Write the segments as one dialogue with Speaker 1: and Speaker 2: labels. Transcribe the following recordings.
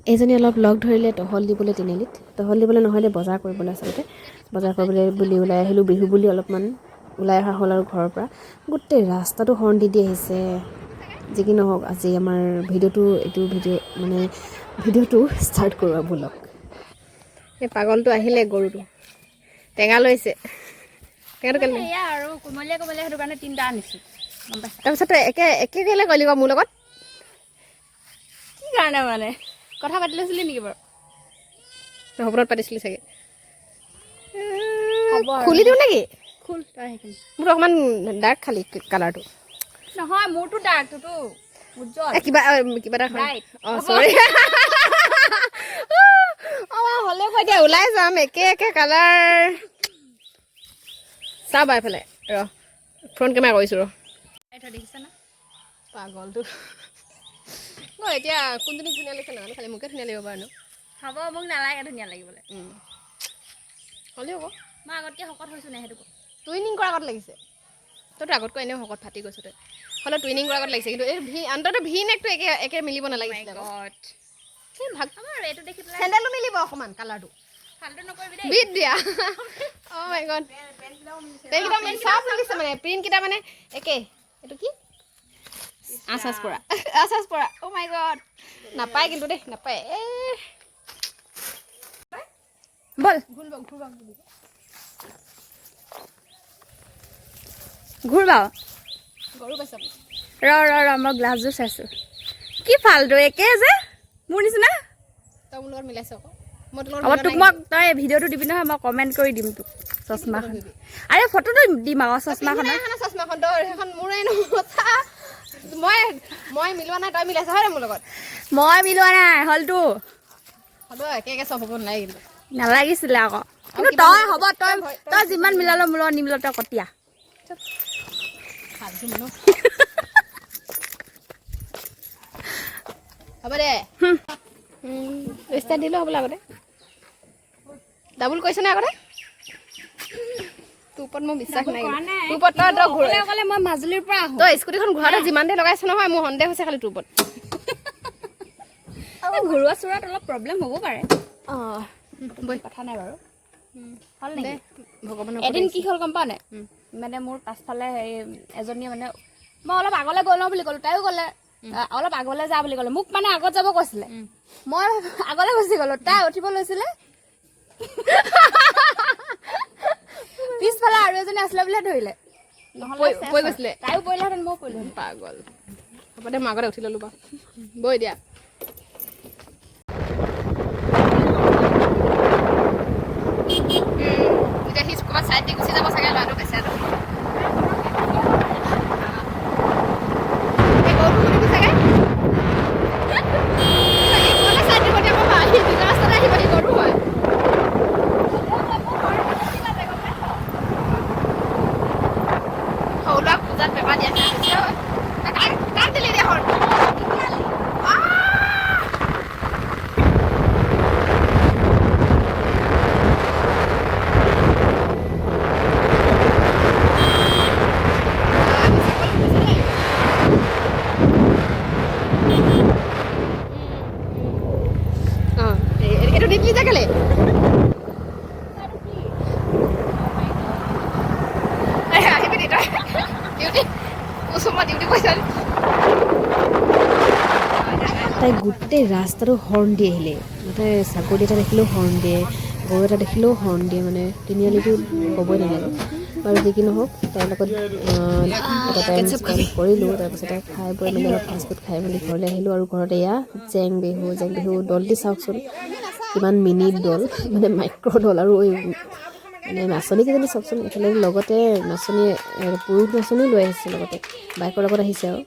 Speaker 1: এইজনী অলপ লগ ধৰিলে টহল দিবলৈ তিনিআলিত টহল দিবলৈ নহ'লে বজাৰ কৰিবলৈ আচলতে বজাৰ কৰিবলৈ বুলি ওলাই আহিলোঁ বিহু বুলি অলপমান ওলাই অহা হ'ল আৰু ঘৰৰ পৰা গোটেই ৰাস্তাটো হৰ্ণ দি আহিছে যি কি নহওক আজি আমাৰ ভিডিঅ'টো ষ্টাৰ্ট কৰোঁ ব'লক এই পাগলটো আহিলে গৰুটো টেঙা লৈছে টেঙাটো কেলে
Speaker 2: এয়া আৰু কোমলীয়া সেইটো কাৰণে 3টা আনিছোঁ গম পাইছা
Speaker 1: তাৰপিছত একে কেলে ক'লি মোৰ লগত
Speaker 2: কি কাৰণে মানে কথা পাতি লৈছিলি নেকি বাৰু
Speaker 1: সপোনত পাতিছিলি চাগে
Speaker 2: হ'ব
Speaker 1: খুলি দিওঁ নেকি
Speaker 2: খুল তই সেইখিনি
Speaker 1: মোৰ অকণমান ডাৰ্ক খালি কালাৰটো
Speaker 2: নহয় মোৰটো ডাৰ্কটো উজ্জ্বল
Speaker 1: কিবা এটা অঁ চৰি অঁ হ'লেও কৈ দিয়া ওলাই যাম একে কালাৰ চাবা এইফালে ফ্ৰণ্ট কেমেৰা কৰিছোঁ
Speaker 2: দেখিছা না
Speaker 1: পাগলটো এতিয়া কোনজনী ধুনীয়া লিখে নাজানো খালি মোকে ধুনীয়া লাগিব পাৰে ন
Speaker 2: হ'ব মোক নালাগে ধুনীয়া লাগিবলৈ
Speaker 1: হ'লেও আকৌ
Speaker 2: মই আগতকৈ শকত হৈছোঁ নে সেইটো
Speaker 1: টুইনিং কৰাৰ আগত লাগিছে তইতো আগতকৈ এনেও শকত ফাটি গৈছ তই হ'লেও টুইনিং কৰাৰ আগত লাগিছে কিন্তু এই অন্ততঃ ভি নেকটো একে মিলিব নালাগিছিলে
Speaker 2: এইটো দেখি পেলাই
Speaker 1: চেণ্ডেলো মিলিব অকণমান কালাৰটো
Speaker 2: ফাল্টু নকৰিবি দেই
Speaker 1: বিট দিয়া অঁ মাই গড পেনকেইটা চব লাগিছে মানে প্ৰিণ্টকেইটা মানে একে এইটো কি আচাচ পৰা অ' মাই গড নাপায় কিন্তু দেই নাপায় বল
Speaker 2: ঘূৰ বাৰু
Speaker 1: গৰু পাইছ
Speaker 2: ৰ মই গ্লাছযোৰ চাইছোঁ কি ফাল্টু একে যে মোৰ নিচিনা
Speaker 1: তই মোৰ লগত মিলাইছ আকৌ
Speaker 2: হ'ব তোক মই তই ভিডিঅ'টো দিবি নহয় মই কমেণ্ট কৰি দিম তোক চশমাখন আৰে ফটোটো দিম আকৌ চশমাখন
Speaker 1: সেইখন মোৰে মই মিলোৱা নাই তই মিলাইছ হয় মোৰ লগত
Speaker 2: মই মিলোৱা নাই হ'লতো
Speaker 1: হ'ব একে চব হ'ব নালাগে কিন্তু
Speaker 2: নালাগিছিলে আকৌ কিন্তু তই হ'ব তই যিমান মিলালো মোৰ লগত নিমিল তই কটীয়া
Speaker 1: হ'ব দে ষ্টাৰ্ট দিলোঁ হ'বলা আগতে ডাবুল কৈছে নে আগতে তোৰ ওপৰত মোৰ বিশ্বাস নাই তোৰ ওপৰত
Speaker 2: তই মই মাজুলীৰ পৰা আহোঁ
Speaker 1: তই স্কুটিখন ঘূৰাওঁতে যিমান দেৰি লগাইছ নহয় মোৰ সন্দেহ হৈছে খালি তোৰ ওপৰত
Speaker 2: ঘৰুৱা চোৰাত অলপ প্ৰব্লেম হ'ব পাৰে
Speaker 1: অঁ
Speaker 2: কথা নাই বাৰু হ'ল
Speaker 1: দে
Speaker 2: নেকি
Speaker 1: ভগৱানৰ
Speaker 2: এদিন কি হ'ল গম পাৱ নাই মানে মোৰ পাছফালে এজনীয়ে মানে মই অলপ আগলৈ গৈ লওঁ বুলি ক'লোঁ তাইও গ'লে অলপ আগলৈ যা বুলি ক'লে মোক মানে আগত যাব কৈছিলে মই আগলৈ গুচি গ'লোঁ তাই উঠিব লৈছিলে পিছফালে আৰু এজনী আছিলে বুলিহে ধৰিলে
Speaker 1: পৰি গৈছিলে
Speaker 2: তাইও পৰিলেহেঁতেন ময়ো পৰিলোহেঁতেন
Speaker 1: পাগল হ'ব দে মই আগতে উঠি ল'লোঁ বাৰু বৈ দিয়া এতিয়া সি ক'ৰবাত চাইড দি গুচি যাব চাগে ল'ৰাটো বেচেৰাটো তাই গোটেই ৰাস্তাটো হৰ্ণ দি আহিলে তাই ছাগলী এটা দেখিলেও হৰ্ণ দিয়ে গৰু এটা দেখিলেও হৰ্ণ দিয়ে মানে তিনিআলিটো ক'বই নালাগে বাৰু যি কি নহওক তাইৰ লগত এটা টাইম স্পেণ্ড কৰিলোঁ তাৰপিছতে খাই বৈ মেলি অলপ ফাষ্টফুড খাই মেলি ঘৰলৈ আহিলোঁ আৰু ঘৰতে এয়া জেং বিহু দলটি চাওকচোন কিমান মিনি দল মানে মাইক্ৰ' দল আৰু মানে নাচনীকেইজনী চাওকচোন এইফালে লগতে নাচনী পুৰুষ নাচনীও লৈ আহিছে লগতে বাইকৰ লগত আহিছে আৰু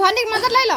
Speaker 1: ভণ্টিক মাজত লৈ ল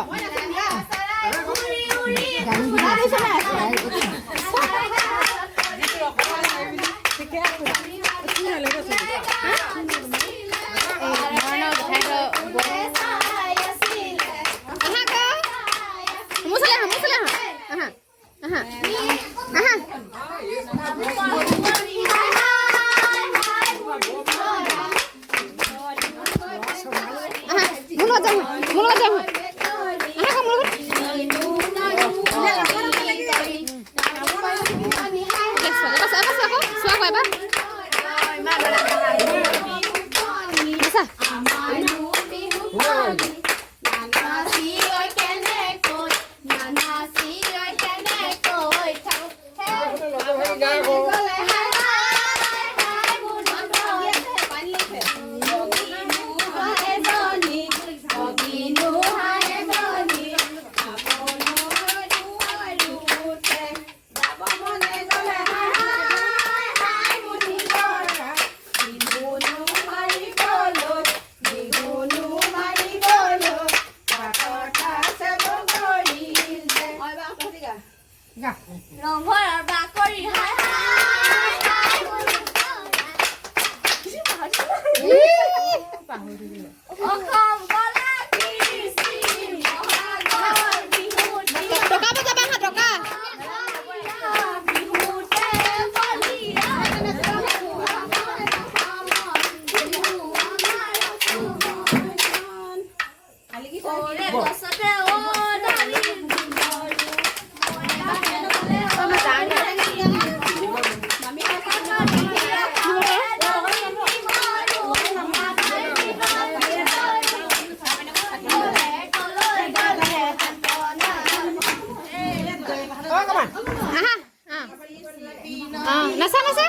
Speaker 1: নাচা নাচা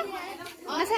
Speaker 1: নাচা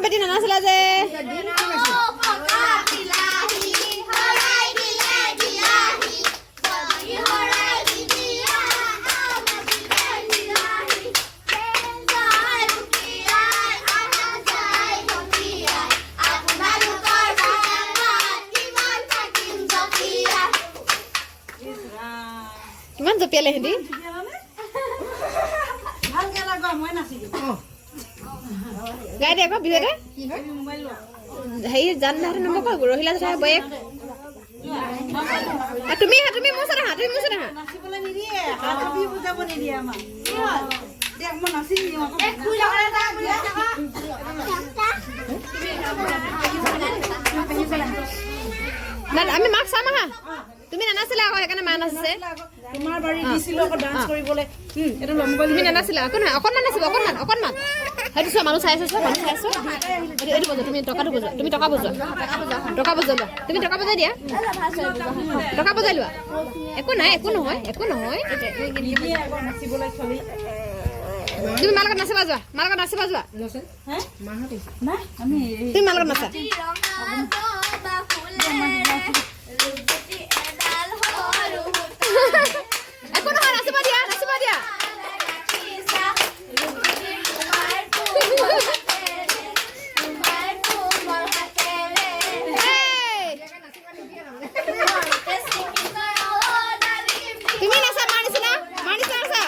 Speaker 1: বেটি নানাছিলা যে কিমান জপিয়ালে হেঁতি গাই দে আকৌ বিহুতে হেৰি জান দাহঁতে নম্বৰ কয় ৰহিলা জেঠাই বয়েক তুমি আহা তুমি মোৰ ওচৰত আহা তুমি মোৰ ওচৰত আহা আমি মাক চাম আহা তুমি নানাছিলা আকৌ সেইকাৰণে মা নাচিছে
Speaker 3: তোমাৰ বাৰী দিছিলো আকৌ ডান্স কৰিবলৈ এটা লম্বল
Speaker 1: তুমি নানাছিলা আকৌ নহয় অকণমান নাচিব অকণমান সেইটো চোৱা মানুহ চাই আছো এইটো বজোৱা তুমি টকাটো বজোৱা তুমি টকা বজোৱা লোৱা তুমি টকা বজাই দিয়া টকা বজাই লোৱা একো নাই একো নহয় তুমি মাৰ লগত নাচিবা যোৱা তুমি মাৰ লগত নাচা একো নহয় নাচিবা দিয়া তুমি নাচা মানিছিলা নাচা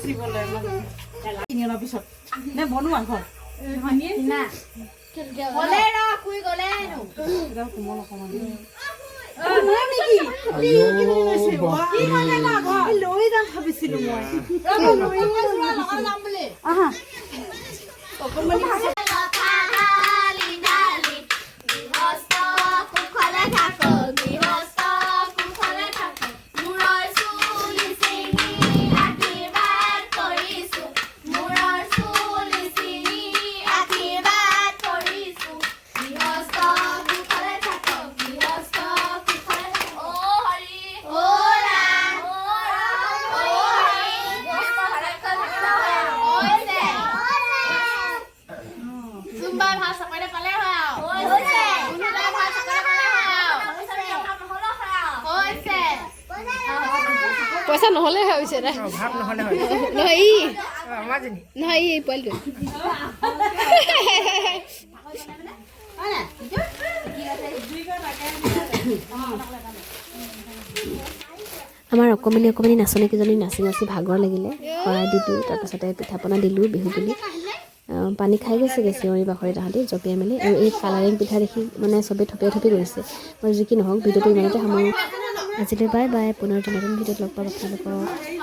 Speaker 3: নাচিবলৈ কিনি অনাৰ পিছত নে বনোৱা ঘৰ কোমল অকণমান লৈ যাম ভাবিছিলো মই
Speaker 1: পইচা নহ'লে হৈছে দে নহয় ই নহয় ই পোৱালিটো আমাৰ অকণমানি নাচনীকেইজনী নাচি নাচি ভাগৰ লাগিলে শৰাই দিলোঁ তাৰপাছতে পিঠা পনা দিলোঁ বিহু বুলি পানী খাই গৈছেগৈ চিঞৰি বাখৰি তাহাঁতি জঁপিয়াই মেলি আৰু এই কালাৰিং পিঠা দেখি মানে চবেই থপিয়াই থপি কৰিছে আৰু যি কি নহওক ভিডিঅ'টো ইমানতে সামৰোঁ আজিলৈ বাই বাই পুনৰ নতুন ভিডিঅ'ত লগ পাম আপোনালোকক